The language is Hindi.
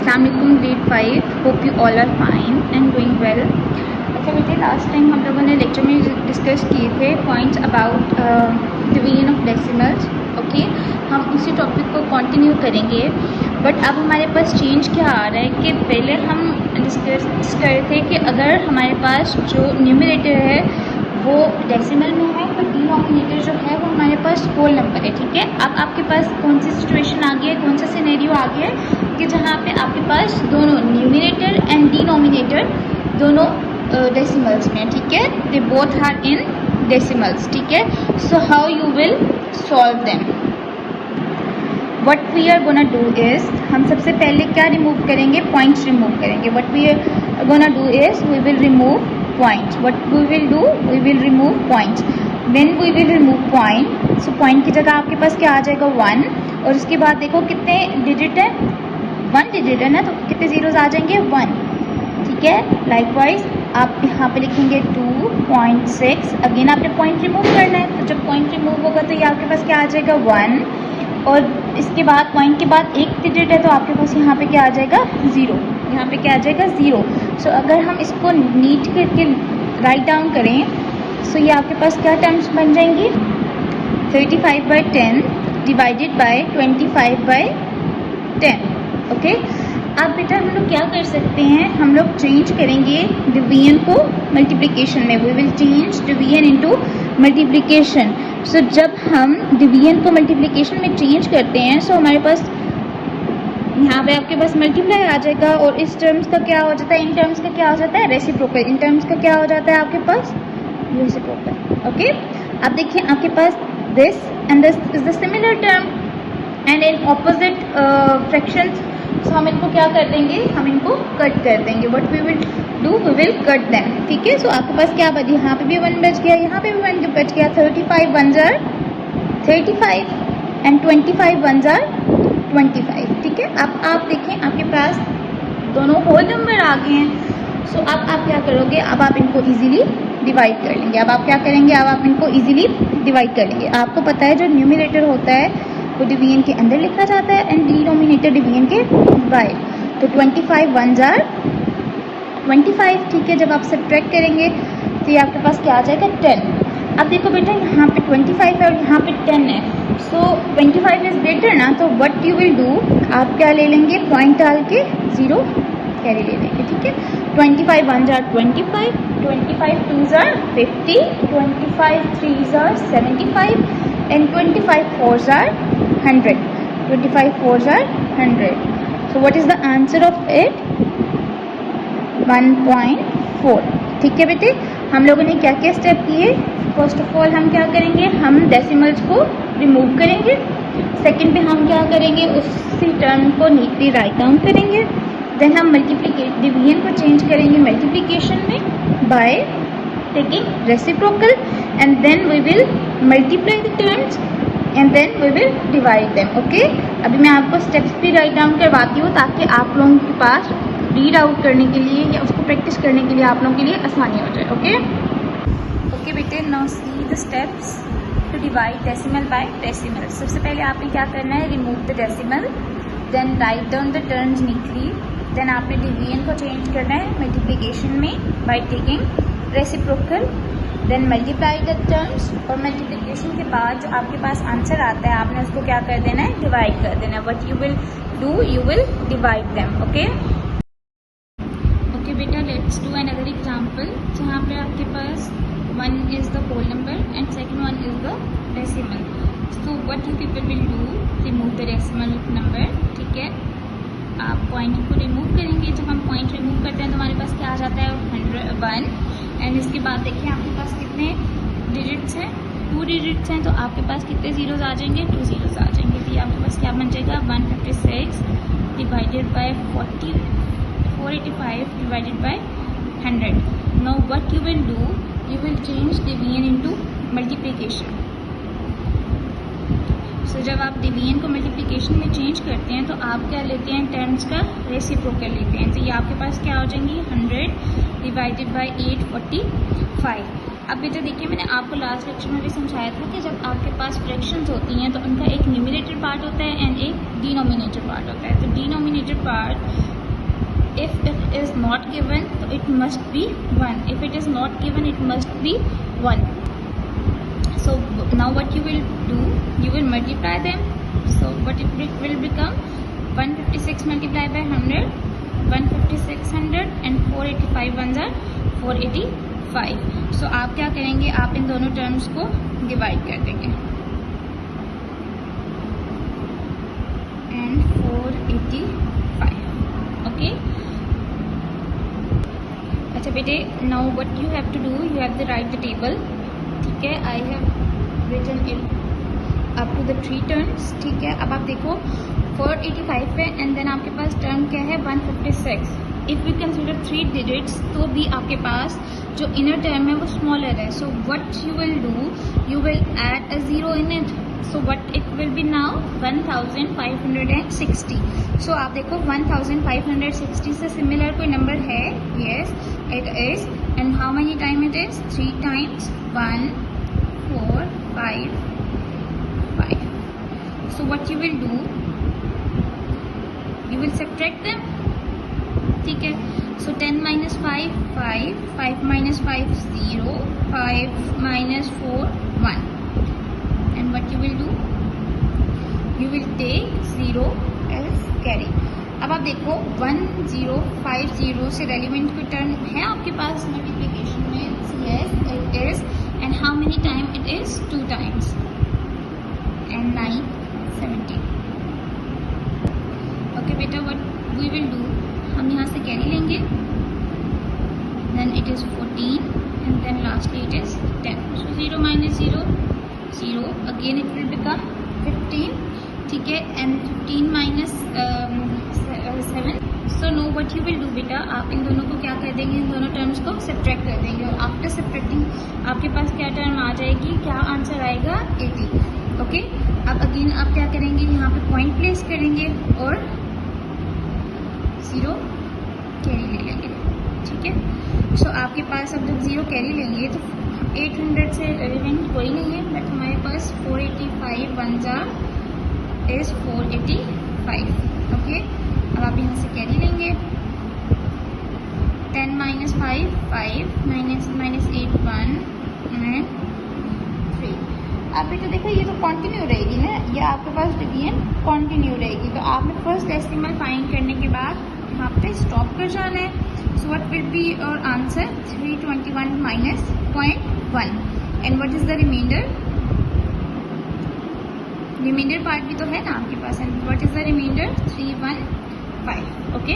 अस्सलाम वालेकुम grade 5, hope you all are fine and doing well. अच्छा बेटे, लास्ट टाइम हम लोगों ने लेक्चर में डिस्कस किए थे points about division of decimals. Okay, हम उसी टॉपिक को कंटिन्यू करेंगे, बट अब हमारे पास चेंज क्या आ रहा है कि पहले हम डिस्कस कर रहे थे कि अगर हमारे पास जो न्यूमरेटर है वो डेसिमल में है तो डिनोमिनेटर जो है वो हमारे पास होल नंबर है। ठीक है, अब आपके पास कौन सी सिचुएशन आ गई है, कौन सा सिनेरियो आ गया है कि जहाँ पे आपके पास दोनों न्यूमरेटर एंड डिनोमिनेटर दोनों डेसिमल्स में। ठीक है, they both are in decimals. ठीक है, so how you will solve them. What we are gonna do is, हम सबसे पहले क्या रिमूव करेंगे, पॉइंट्स रिमूव करेंगे। What we are gonna do is we will remove points. What we will do, we will remove points. When we will remove point, so point की जगह आपके पास क्या आ जाएगा 1, और उसके बाद देखो कितने डिजिट है, 1 डिजिट है ना, तो कितने जीरोज आ जाएंगे 1। ठीक है, लाइकवाइज आप यहाँ पे लिखेंगे 2.6। अगेन आपने पॉइंट रिमूव करना है, तो जब पॉइंट रिमूव होगा तो ये आपके पास क्या आ जाएगा 1, और इसके बाद पॉइंट के बाद एक डिजिट है तो आपके पास यहाँ पे क्या आ जाएगा 0, यहाँ पे क्या आ जाएगा 0। सो अगर हम इसको नीट करके राइट डाउन करें सो ये आपके पास क्या टर्म्स बन जाएंगी, 35/10 डिवाइडेड बाय 25/10। ओके, अब बेटा हम लोग क्या कर सकते हैं, हम लोग चेंज करेंगे डिवीजन को मल्टीप्लिकेशन में। We will change division into multiplication. So जब हम डिवीजन को मल्टीप्लिकेशन में चेंज करते हैं सो हमारे पास यहाँ पे आपके पास मल्टीप्लाई आ जाएगा, और इस टर्म्स का क्या हो जाता है, इन टर्म्स का क्या हो जाता है रेसिप्रोकल, इन टर्म्स का क्या हो जाता है आपके पास रेसिप्रोकल। ओके, अब देखिए आपके पास this and this is the similar term and in opposite fractions. So हम इनको क्या कर देंगे, हम इनको कट कर देंगे। What we will do, we will cut them. ठीक है, सो आपके पास क्या बची, यहाँ पे भी 1 बच गया, यहाँ पे भी 1 बच गया। 35 1s are 35 and 25 1s are 25। ठीक है, अब आप देखें आपके पास दोनों होल नंबर आ गए हैं। सो अब आप क्या करोगे, अब आप इनको इजीली डिवाइड कर लेंगे। अब आप क्या करेंगे, अब आप इनको इजीली डिवाइड कर लेंगे। आपको पता है जो न्यूमरेटर होता है वो डिवीजन के अंदर लिखा जाता है एंड डिनोमिनेटर डिवीजन के बाहर। तो 25 1s are 25। ठीक है, जब आप सब्ट्रैक्ट करेंगे तो ये आपके पास क्या आ जाएगा 10। अब देखो बेटा यहाँ पे 25 है और यहाँ पे 10 है, सो 25 इज ग्रेटर ना, तो व्हाट यू विल डू, आप क्या ले लेंगे, पॉइंट डाल के 0 कैरी ले लेंगे। ठीक है, 25 1s are 25, 25 2s are 50, 25 3s are 75 and 25 4s are 100, 25 4s are 100। so what is the answer of it, 1.4। ठीक है बेटे, हम लोगों ने क्या क्या स्टेप किए। फर्स्ट ऑफ ऑल हम क्या करेंगे, हम डेसिमल्स को रिमूव करेंगे। सेकंड पे हम क्या करेंगे, उसी टर्म को नीटली राइट डाउन करेंगे। देन हम डिवीजन को चेंज करेंगे मल्टीप्लिकेशन में by taking reciprocal, and then we will multiply the terms and then we will divide them. Okay, अभी मैं आपको स्टेप्स भी राइट डाउन करवाती हूँ ताकि आप लोगों के पास रीड आउट करने के लिए या उसको प्रैक्टिस करने के लिए आप लोगों के लिए आसानी हो जाए। ओके ओके बेटे, now see the steps to divide decimal by decimal. सबसे पहले आपने क्या करना है, remove the decimal, then write down the terms neatly, then आपने डिवीजन को चेंज करना है मल्टीप्लिकेशन में by taking reciprocal, then multiply the terms, और मल्टीप्लिकेशन के बाद जो आपके पास आंसर आता है आपने उसको क्या कर देना है, डिवाइड कर देना है। What you will do, you will divide them. Okay okay बेटा, लेट्स डू अनदर एग्जांपल जहाँ पे आपके पास 1 is the whole number and second one is the decimal. So what you people will do, remove the decimal number। ठीक है, आप पॉइंट को रिमूव करेंगे। जब हम पॉइंट रिमूव करते हैं तो हमारे पास क्या आ जाता है 101, एंड इसके बाद देखिए आपके पास कितने डिजिट्स हैं, 2 डिजिट्स हैं, तो आपके पास कितने जीरोज आ जाएंगे, 2 जीरोज आ जाएंगे। तो ये आपके पास क्या बन जाएगा, 156 divided by 485 divided by 100। Now what you will do, you will change division into multiplication। so जब आप डिवीजन को मल्टीप्लिकेशन में चेंज करते हैं तो आप क्या लेते हैं, टर्म्स का रेसिप्रोकल लेते हैं। तो ये आपके पास क्या हो जाएंगी 100 डिवाइडेड बाय 845। अब बेटा देखिए, मैंने आपको लास्ट लेक्चर में भी समझाया था कि जब आपके पास फ्रैक्शंस होती हैं तो उनका एक न्यूमरेटर पार्ट होता है एंड एक डिनोमिनेटर पार्ट होता है। तो denominator part if it is not given तो it must be 1, if it is not given it must be 1. So now what you will do, you will multiply them. So what it will become, 156 multiplied by 100, 156 100 and 485 ones are 485. So आप क्या करेंगे, आप इन दोनों टर्म्स को डिवाइड कर देंगे and 485. Okay. अच्छा बेटे, now what you have to do, you have to write the table. ठीक है, I have written it up to the 3 terms. ठीक है, अब आप देखो 485 है एंड देन आपके पास टर्म क्या है 156. इफ़ वी कंसिडर 3 डिजिट्स तो भी आपके पास जो इनर टर्म है वो स्मॉलर है. So what you will do, you will add a zero in it. So what it will be now 1560. सो आप देखो 1560 से सिमिलर कोई नंबर है? Yes it is. And how many time it is? 3 times 1 4 5 5. So what you will do, you will subtract them. ठीक है, so 10 minus 5 5, 5 minus 5 0, 5 minus 4 1. And what you will do, you will take 0 as carry. अब आप देखो 1050 से रेलिवेंट कोई टर्म है आपके पास मल्टीप्लिकेशन में? yes it is. and how many time it is? 2 times. and 9 17. okay बेटा, what we will do, हम यहाँ से कैरी लेंगे, then it is 14 and then lastly it is 10. so 0 minus 0 0, again it will become 15. ठीक है, and 15 minus 7. so now what you will do बेटा, आप इन दोनों को क्या कर देंगे, इन दोनों टर्म्स को सब्ट्रैक्ट कर देंगे और आफ्टर सब्ट्रैक्टिंग आपके पास क्या टर्म आ जाएगी, क्या आंसर आएगा 80. ओके, अब अगेन आप क्या करेंगे, यहाँ पे पॉइंट प्लेस करेंगे और 0 कैरी ले लेंगे. ठीक है, सो आपके पास अब जब 0 कैरी लेंगे तो 800 से रेलिवेंट कोई नहीं है, बट हमारे पास 485 1 is 485. ओके, अब आप यहाँ से कैरी लेंगे, 10 minus 5 5, minus 8 1 and 3. अब बेटा देखो ये तो कंटिन्यू रहेगी ना, ये आपके पास डिवीजन कंटिन्यू रहेगी. तो आपने फर्स्ट डेसिमल फाइंड करने के बाद यहाँ पे स्टॉप कर जाना है. So what will be your answer, 321 minus 0.1. And what is the remainder, remainder part भी तो है ना आपके पास. And what is the remainder, 315. Okay.